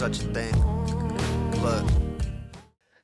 such a thing. Look.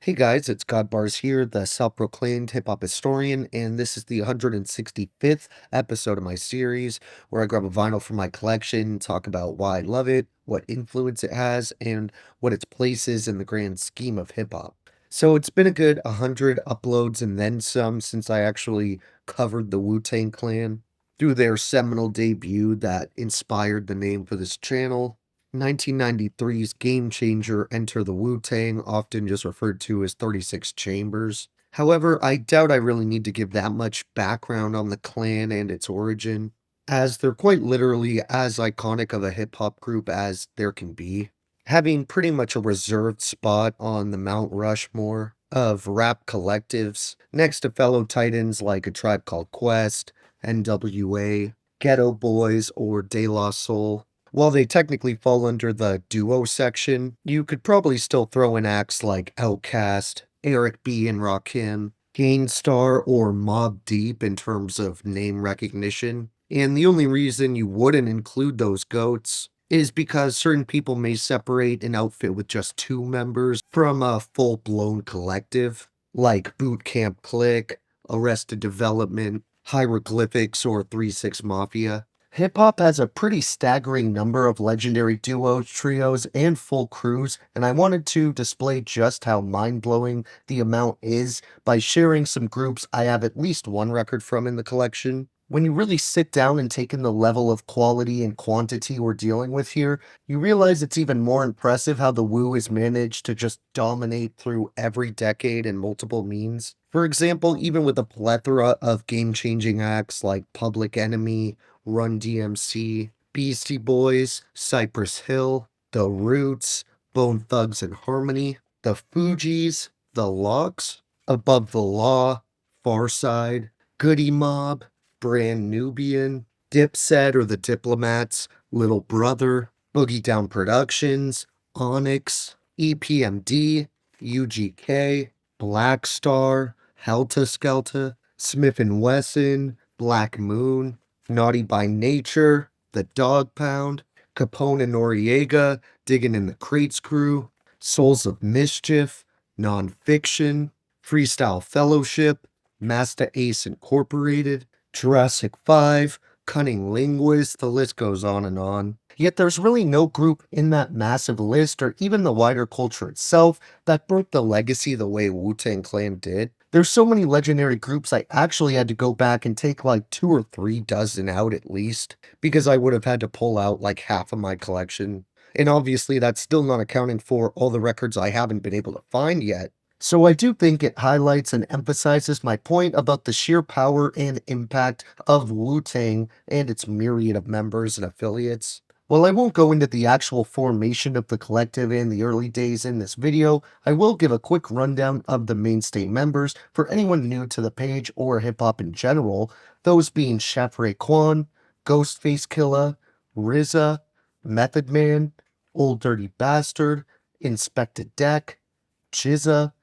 Hey guys, it's Godbars here, the self-proclaimed hip-hop historian, and this is the 165th episode of my series where I grab a vinyl from my collection, talk about why I love it, what influence it has, and what its place is in the grand scheme of hip-hop. So it's been a good 100 uploads and then some since I actually covered the Wu-Tang Clan through their seminal debut that inspired the name for this channel. 1993's Game Changer Enter the Wu-Tang, often just referred to as 36 Chambers. However, I doubt I really need to give that much background on the clan and its origin, as they're quite literally as iconic of a hip-hop group as there can be, having pretty much a reserved spot on the Mount Rushmore of rap collectives, next to fellow titans like A Tribe Called Quest, NWA, Ghetto Boys, or De La Soul. While they technically fall under the duo section, you could probably still throw in acts like Outkast, Eric B. and Rakim, Gainstar, or Mobb Deep in terms of name recognition. And the only reason you wouldn't include those goats is because certain people may separate an outfit with just two members from a full-blown collective, like Boot Camp Click, Arrested Development, Hieroglyphics, or 3-6 Mafia. Hip-hop has a pretty staggering number of legendary duos, trios, and full crews, and I wanted to display just how mind-blowing the amount is by sharing some groups I have at least one record from in the collection. When you really sit down and take in the level of quality and quantity we're dealing with here, you realize it's even more impressive how the Wu has managed to just dominate through every decade and multiple means. For example, even with a plethora of game-changing acts like Public Enemy, Run DMC, Beastie Boys, Cypress Hill, The Roots, Bone Thugs and Harmony, The Fugees, The Logs, Above the Law, Farside, Goody Mob, Brand Nubian, Dipset or The Diplomats, Little Brother, Boogie Down Productions, Onyx, EPMD, UGK, Black Star, Helta Skelta, Smith& Wesson, Black Moon, Naughty by Nature, The Dog Pound, Capone and Noriega, Diggin' in the Crates Crew, Souls of Mischief, Nonfiction, Freestyle Fellowship, Masta Ace Incorporated, Jurassic 5, Cunning Linguist, the list goes on and on. Yet there's really no group in that massive list or even the wider culture itself that broke the legacy the way Wu-Tang Clan did. There's so many legendary groups I actually had to go back and take like 2 or 3 dozen out at least, because I would have had to pull out like half of my collection. And obviously that's still not accounting for all the records I haven't been able to find yet. So I do think it highlights and emphasizes my point about the sheer power and impact of Wu-Tang and its myriad of members and affiliates. While I won't go into the actual formation of the collective and the early days in this video, I will give a quick rundown of the mainstay members for anyone new to the page or hip-hop in general, those being Chef Raekwon, Ghostface Killah, RZA, Method Man, Old Dirty Bastard, Inspector Deck, Jizza,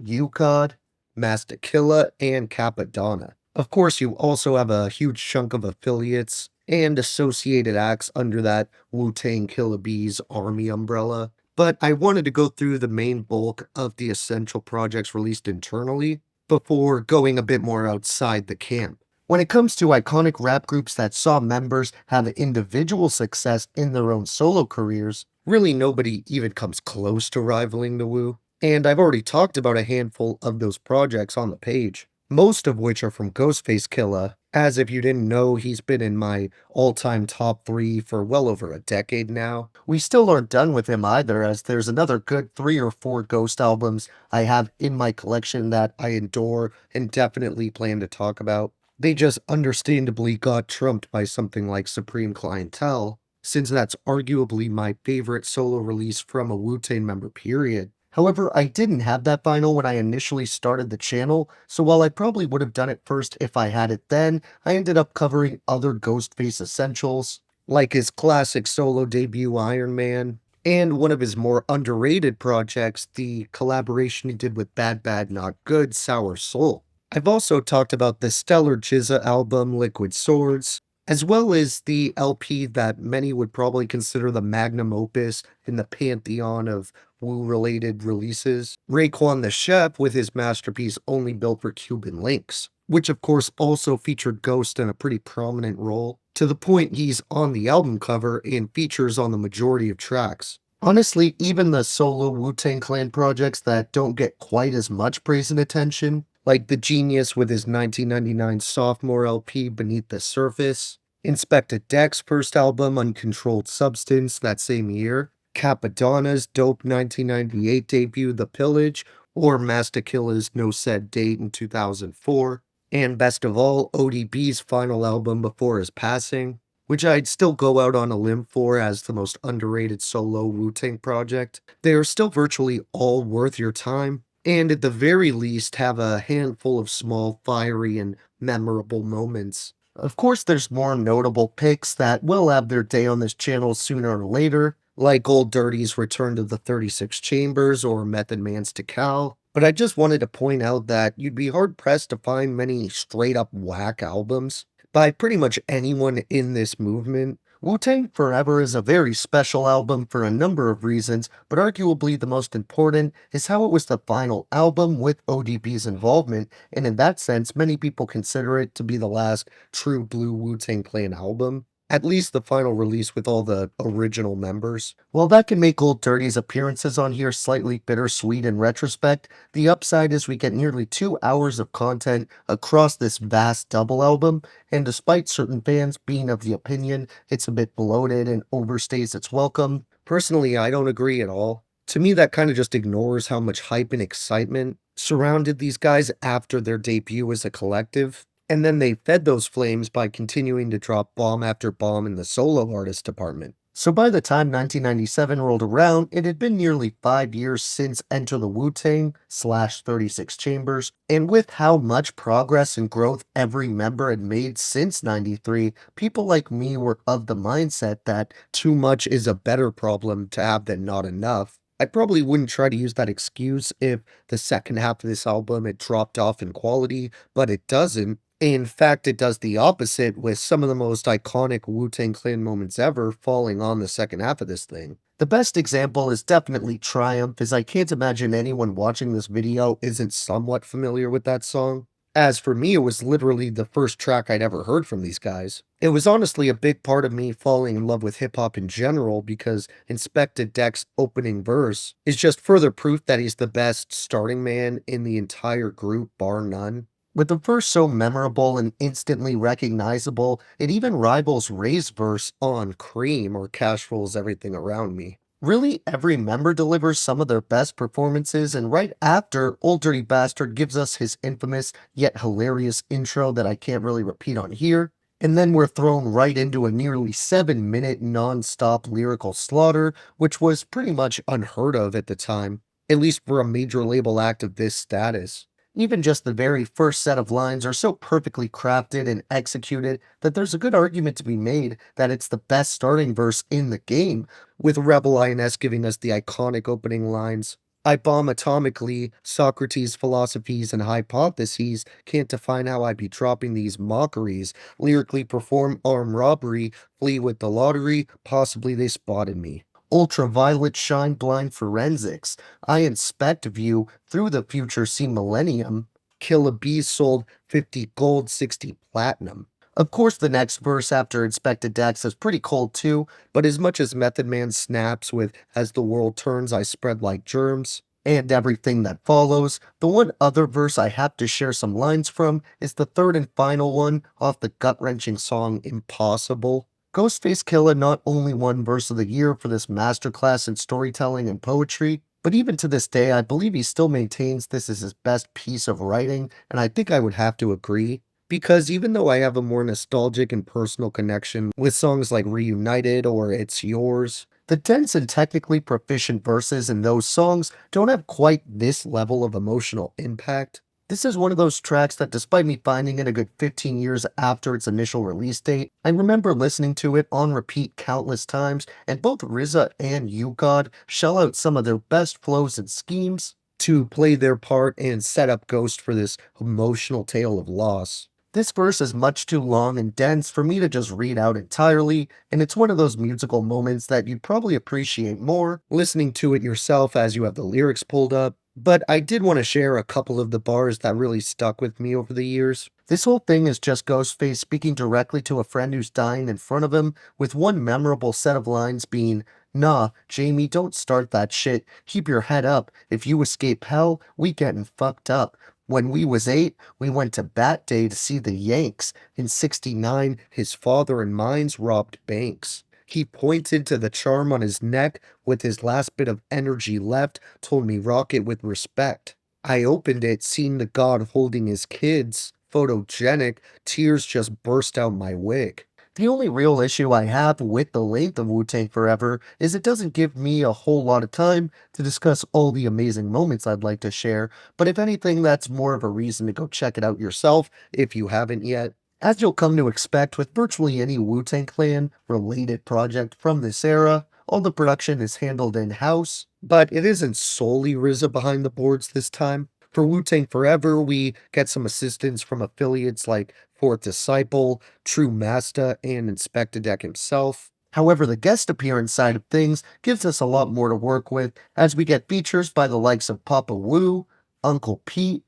Yukod, Masta Killa, and Capadonna. Of course, you also have a huge chunk of affiliates and associated acts under that Wu-Tang Killa Bees army umbrella, but I wanted to go through the main bulk of the essential projects released internally before going a bit more outside the camp. When it comes to iconic rap groups that saw members have individual success in their own solo careers, really nobody even comes close to rivaling the Wu. And I've already talked about a handful of those projects on the page, most of which are from Ghostface Killah, as if you didn't know he's been in my all-time top 3 for well over a decade now. We still aren't done with him either, as there's another good 3 or 4 Ghost albums I have in my collection that I adore and definitely plan to talk about. They just understandably got trumped by something like Supreme Clientele, since that's arguably my favorite solo release from a Wu-Tang member period. However, I didn't have that vinyl when I initially started the channel, so while I probably would have done it first if I had it then, I ended up covering other Ghostface essentials, like his classic solo debut Iron Man, and one of his more underrated projects, the collaboration he did with Bad Bad Not Good, Sour Soul. I've also talked about the stellar Jizza album Liquid Swords, as well as the LP that many would probably consider the magnum opus in the pantheon of Wu-related releases, Raekwon the Chef with his masterpiece Only Built for Cuban Links, which of course also featured Ghost in a pretty prominent role, to the point he's on the album cover and features on the majority of tracks. Honestly, even the solo Wu-Tang Clan projects that don't get quite as much praise and attention, like The Genius with his 1999 sophomore LP Beneath the Surface, Inspector Deck's first album Uncontrolled Substance that same year, Capadonna's dope 1998 debut The Pillage, or Master Killer's No Set Date in 2004, and best of all, ODB's final album before his passing, which I'd still go out on a limb for as the most underrated solo Wu-Tang project. They are still virtually all worth your time, and at the very least have a handful of small, fiery, and memorable moments. Of course, there's more notable picks that will have their day on this channel sooner or later, like Old Dirty's Return to the 36 Chambers or Method Man's Tikal, but I just wanted to point out that you'd be hard-pressed to find many straight-up whack albums by pretty much anyone in this movement. Wu-Tang Forever is a very special album for a number of reasons, but arguably the most important is how it was the final album with ODB's involvement, and in that sense, many people consider it to be the last true blue Wu-Tang Clan album. At least the final release with all the original members. While that can make Old Dirty's appearances on here slightly bittersweet in retrospect, the upside is we get nearly 2 hours of content across this vast double album, and despite certain fans being of the opinion it's a bit bloated and overstays its welcome, personally I don't agree at all. To me, that kind of just ignores how much hype and excitement surrounded these guys after their debut as a collective. And then they fed those flames by continuing to drop bomb after bomb in the solo artist department. So by the time 1997 rolled around, it had been nearly 5 years since Enter the Wu-Tang slash 36 Chambers, and with how much progress and growth every member had made since 93, people like me were of the mindset that too much is a better problem to have than not enough. I probably wouldn't try to use that excuse if the second half of this album had dropped off in quality, but it doesn't. In fact, it does the opposite, with some of the most iconic Wu-Tang Clan moments ever falling on the second half of this thing. The best example is definitely Triumph, as I can't imagine anyone watching this video isn't somewhat familiar with that song. As for me, it was literally the first track I'd ever heard from these guys. It was honestly a big part of me falling in love with hip-hop in general because Inspector Deck's opening verse is just further proof that he's the best starting man in the entire group, bar none. With the verse so memorable and instantly recognizable, it even rivals Ray's verse on Cream or Cash Rules Everything Around Me. Really, every member delivers some of their best performances, and right after, Old Dirty Bastard gives us his infamous yet hilarious intro that I can't really repeat on here, and then we're thrown right into a nearly 7-minute non-stop lyrical slaughter, which was pretty much unheard of at the time, at least for a major label act of this status. Even just the very first set of lines are so perfectly crafted and executed that there's a good argument to be made that it's the best starting verse in the game, with Rebel INS giving us the iconic opening lines. I bomb atomically, Socrates' philosophies and hypotheses can't define how I be dropping these mockeries, lyrically perform armed robbery, flee with the lottery, possibly they spotted me. Ultraviolet shine blind forensics. I inspect view through the future see millennium. Kill a bee sold 50 gold, 60 platinum. Of course, the next verse after Inspected Dax is pretty cold too, but as much as Method Man snaps with As the world turns, I spread like germs, and everything that follows, the one other verse I have to share some lines from is the third and final one off the gut-wrenching song Impossible. Ghostface Killah not only won Verse of the Year for this masterclass in storytelling and poetry, but even to this day I believe he still maintains this is his best piece of writing, and I think I would have to agree. Because even though I have a more nostalgic and personal connection with songs like Reunited or It's Yours, the dense and technically proficient verses in those songs don't have quite this level of emotional impact. This is one of those tracks that despite me finding it a good 15 years after its initial release date, I remember listening to it on repeat countless times, and both RZA and U-God shell out some of their best flows and schemes to play their part and set up Ghost for this emotional tale of loss. This verse is much too long and dense for me to just read out entirely, and it's one of those musical moments that you'd probably appreciate more listening to it yourself as you have the lyrics pulled up. But I did want to share a couple of the bars that really stuck with me over the years. This whole thing is just Ghostface speaking directly to a friend who's dying in front of him, with one memorable set of lines being, "Nah, Jamie, don't start that shit. Keep your head up. If you escape hell, we getting fucked up. When we was 8, we went to Bat Day to see the Yanks. In '69, his father and mine's robbed banks. He pointed to the charm on his neck with his last bit of energy left, told me rock it with respect. I opened it, seen the god holding his kids. Photogenic, tears just burst out my wig." The only real issue I have with the length of Wu-Tang Forever is it doesn't give me a whole lot of time to discuss all the amazing moments I'd like to share, but if anything, that's more of a reason to go check it out yourself if you haven't yet. As you'll come to expect with virtually any Wu-Tang Clan related project from this era, all the production is handled in-house, but it isn't solely RZA behind the boards this time. For Wu-Tang Forever, we get some assistance from affiliates like Fourth Disciple, True Masta, and Inspector Deck himself. However, the guest appearance side of things gives us a lot more to work with, as we get features by the likes of Papa Wu, Uncle Pete,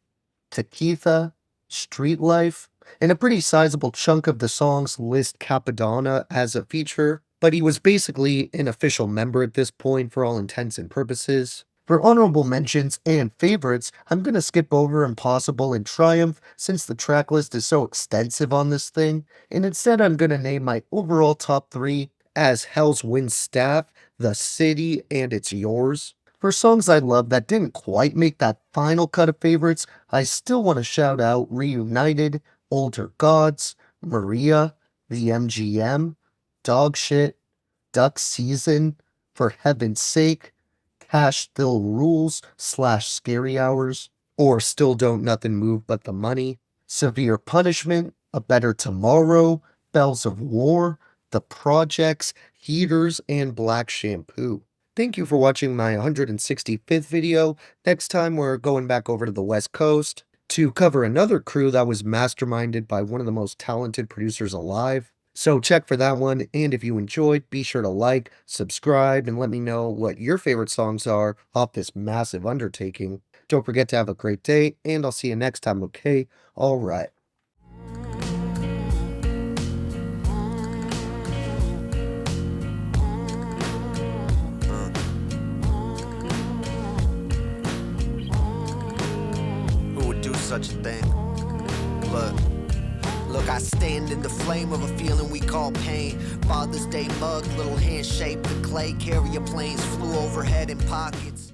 Takitha, Street Life, and a pretty sizable chunk of the songs list Capadonna as a feature, but he was basically an official member at this point for all intents and purposes. For honorable mentions and favorites, I'm gonna skip over Impossible and Triumph since the track list is so extensive on this thing, and instead I'm gonna name my overall top 3 as Hell's Wind Staff, The City, and It's Yours. For songs I love that didn't quite make that final cut of favorites, I still want to shout out Reunited, Older Gods, Maria, The MGM, Dog Shit, Duck Season, For Heaven's Sake, Cash Still Rules slash Scary Hours, or Still Don't Nothing Move But the Money, Severe Punishment, A Better Tomorrow, Bells of War, The Projects, Heaters, and Black Shampoo. Thank you for watching my 165th video. Next time we're going back over to the West Coast to cover another crew that was masterminded by one of the most talented producers alive. So check for that one, and if you enjoyed, be sure to like, subscribe, and let me know what your favorite songs are off this massive undertaking. Don't forget to have a great day, and I'll see you next time, okay? Alright. Who would do such a thing? Look, I stand in the flame of a feeling we call pain. Father's Day mug, little hand shaped of clay, carrier planes flew overhead in pockets.